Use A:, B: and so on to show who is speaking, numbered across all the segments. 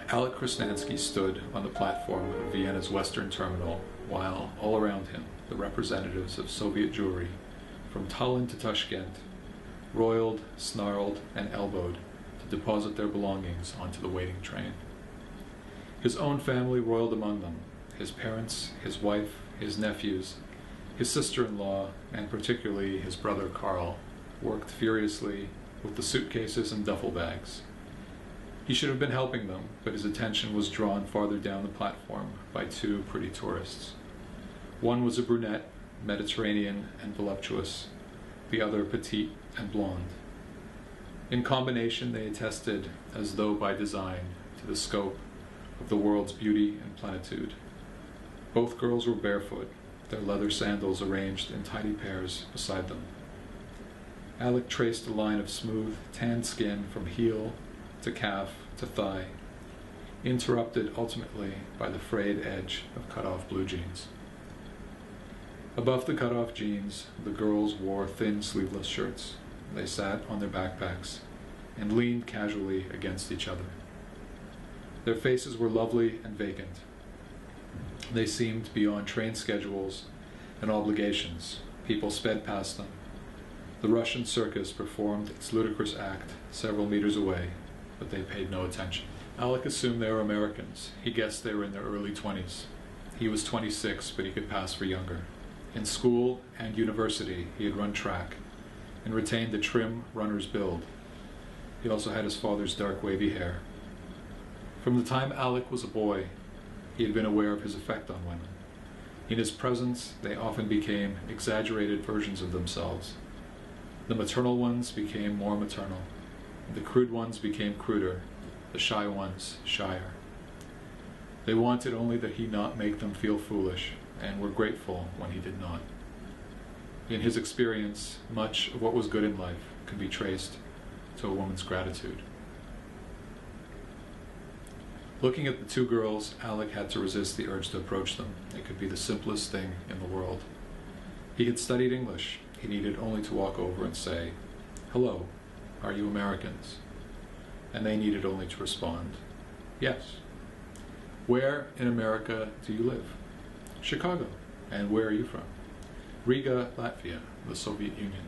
A: Alec Krasnansky stood on the platform of Vienna's Western Terminal, while all around him the representatives of Soviet Jewry, from Tallinn to Tashkent, roiled, snarled, and elbowed to deposit their belongings onto the waiting train. His own family roiled among them: his parents, his wife, his nephews, his sister-in-law, and particularly his brother Karl, worked furiously with the suitcases and duffel bags. He should have been helping them, but his attention was drawn farther down the platform by two pretty tourists. One was a brunette, Mediterranean and voluptuous, the other petite and blonde. In combination, they attested, as though by design, to the scope of the world's beauty and plenitude. Both girls were barefoot, their leather sandals arranged in tidy pairs beside them. Alec traced a line of smooth, tanned skin from heel to calf to thigh, interrupted ultimately by the frayed edge of cut-off blue jeans. Above the cut-off jeans, the girls wore thin sleeveless shirts. They sat on their backpacks and leaned casually against each other. Their faces were lovely and vacant. They seemed beyond train schedules and obligations. People sped past them. The Russian circus performed its ludicrous act several meters away, but they paid no attention. Alec assumed they were Americans. He guessed they were in their early 20s. He was 26, but he could pass for younger. In school and university, he had run track and retained the trim runner's build. He also had his father's dark wavy hair. From the time Alec was a boy, he had been aware of his effect on women. In his presence, they often became exaggerated versions of themselves. The maternal ones became more maternal. The crude ones became cruder, the shy ones shyer. They wanted only that he not make them feel foolish, and were grateful when he did not. In his experience, much of what was good in life can be traced to a woman's gratitude. Looking at the two girls, Alec had to resist the urge to approach them. It could be the simplest thing in the world. He had studied English. He needed only to walk over and say, "Hello, are you Americans?" And they needed only to respond, "Yes." "Where in America do you live?" "Chicago." "And where are you from?" "Riga, Latvia, the Soviet Union."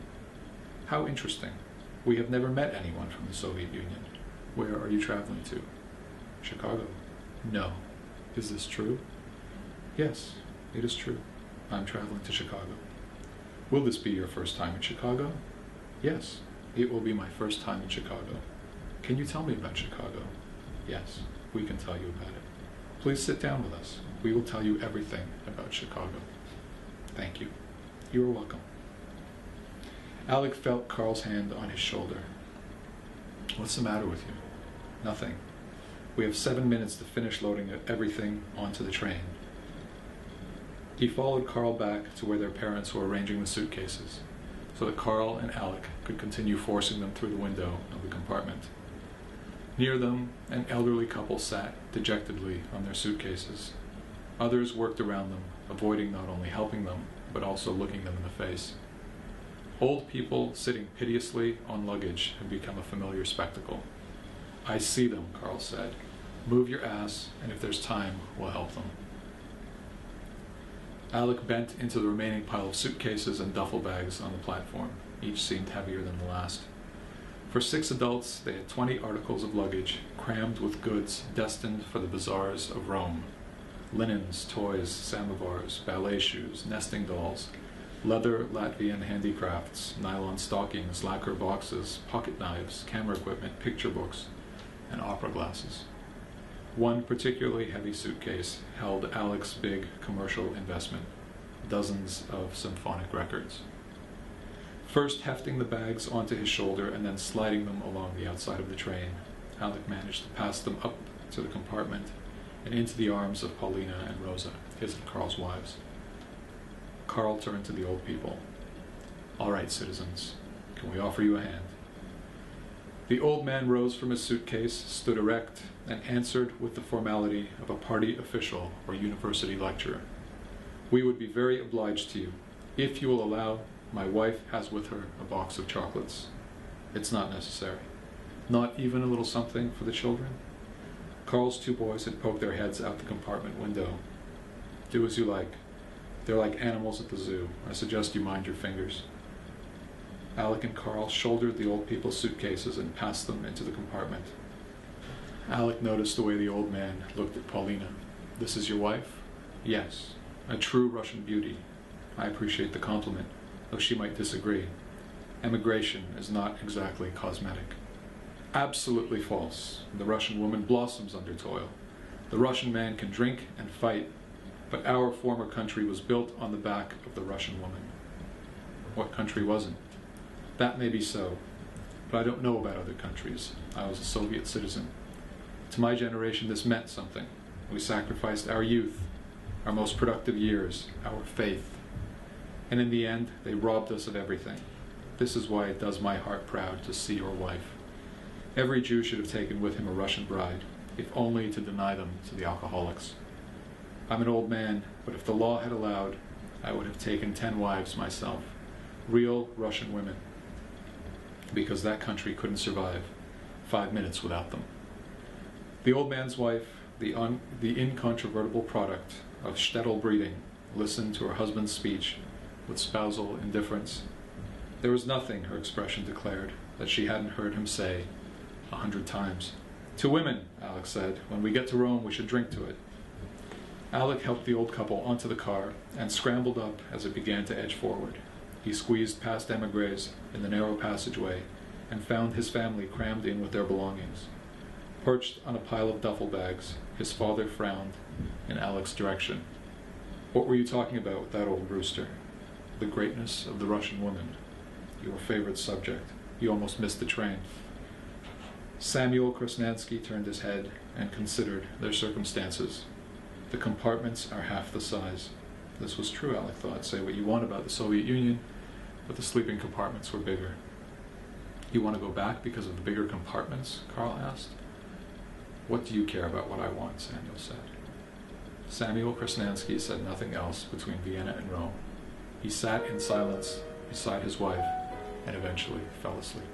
A: "How interesting. We have never met anyone from the Soviet Union. Where are you traveling to?" "Chicago." "No. Is this true?" "Yes, it is true. I'm traveling to Chicago." "Will this be your first time in Chicago?" "Yes, it will be my first time in Chicago." "Can you tell me about Chicago?" "Yes, we can tell you about it. Please sit down with us. We will tell you everything about Chicago." "Thank you." "You are welcome." Alec felt Karl's hand on his shoulder. "What's the matter with you?" "Nothing. We have 7 minutes to finish loading everything onto the train." He followed Karl back to where their parents were arranging the suitcases, so that Karl and Alec could continue forcing them through the window of the compartment. Near them, an elderly couple sat dejectedly on their suitcases. Others worked around them, avoiding not only helping them, but also looking them in the face. Old people sitting piteously on luggage had become a familiar spectacle. "I see them," Karl said. "Move your ass, and if there's time, we'll help them." Alec bent into the remaining pile of suitcases and duffel bags on the platform. Each seemed heavier than the last. For 6 adults, they had 20 articles of luggage, crammed with goods destined for the bazaars of Rome. Linens, toys, samovars, ballet shoes, nesting dolls, leather Latvian handicrafts, nylon stockings, lacquer boxes, pocket knives, camera equipment, picture books, and opera glasses. One particularly heavy suitcase held Alec's big commercial investment, dozens of symphonic records. First hefting the bags onto his shoulder and then sliding them along the outside of the train, Alec managed to pass them up to the compartment and into the arms of Paulina and Rosa, his and Karl's wives. Karl turned to the old people. "All right, citizens, can we offer you a hand?" The old man rose from his suitcase, stood erect, and answered with the formality of a party official or university lecturer. "We would be very obliged to you. If you will allow, my wife has with her a box of chocolates." "It's not necessary." "Not even a little something for the children?" Carl's two boys had poked their heads out the compartment window. Do as you like. They're like animals at the zoo. I suggest you mind your fingers. Alec and Carl shouldered the old people's suitcases and passed them into the compartment. Alec noticed the way the old man looked at Paulina. This is your wife? Yes. A true Russian beauty. I appreciate the compliment, though she might disagree. Emigration is not exactly cosmetic. Absolutely false. The Russian woman blossoms under toil. The Russian man can drink and fight, but our former country was built on the back of the Russian woman. What country wasn't? That may be so, but I don't know about other countries. I was a Soviet citizen. To my generation, this meant something. We sacrificed our youth, our most productive years, our faith. And in the end, they robbed us of everything. This is why it does my heart proud to see your wife. Every Jew should have taken with him a Russian bride, if only to deny them to the alcoholics. I'm an old man, but if the law had allowed, I would have taken 10 wives myself. Real Russian women. Because that country couldn't survive 5 minutes without them. The old man's wife, the incontrovertible product of shtetl breeding, listened to her husband's speech with spousal indifference. There was nothing, her expression declared, that she hadn't heard him say 100 times. To women, Alex said, when we get to Rome, we should drink to it. Alec helped the old couple onto the car and scrambled up as it began to edge forward. He squeezed past emigres in the narrow passageway and found his family crammed in with their belongings. Perched on a pile of duffel bags, his father frowned in Alec's direction. What were you talking about with that old rooster? The greatness of the Russian woman. Your favorite subject. You almost missed the train. Samuel Krasnansky turned his head and considered their circumstances. The compartments are half the size. This was true, Alec thought. Say what you want about the Soviet Union, but the sleeping compartments were bigger. You want to go back because of the bigger compartments? Carl asked. What do you care about what I want? Samuel said. Samuel Krasnansky said nothing else between Vienna and Rome. He sat in silence beside his wife and eventually fell asleep.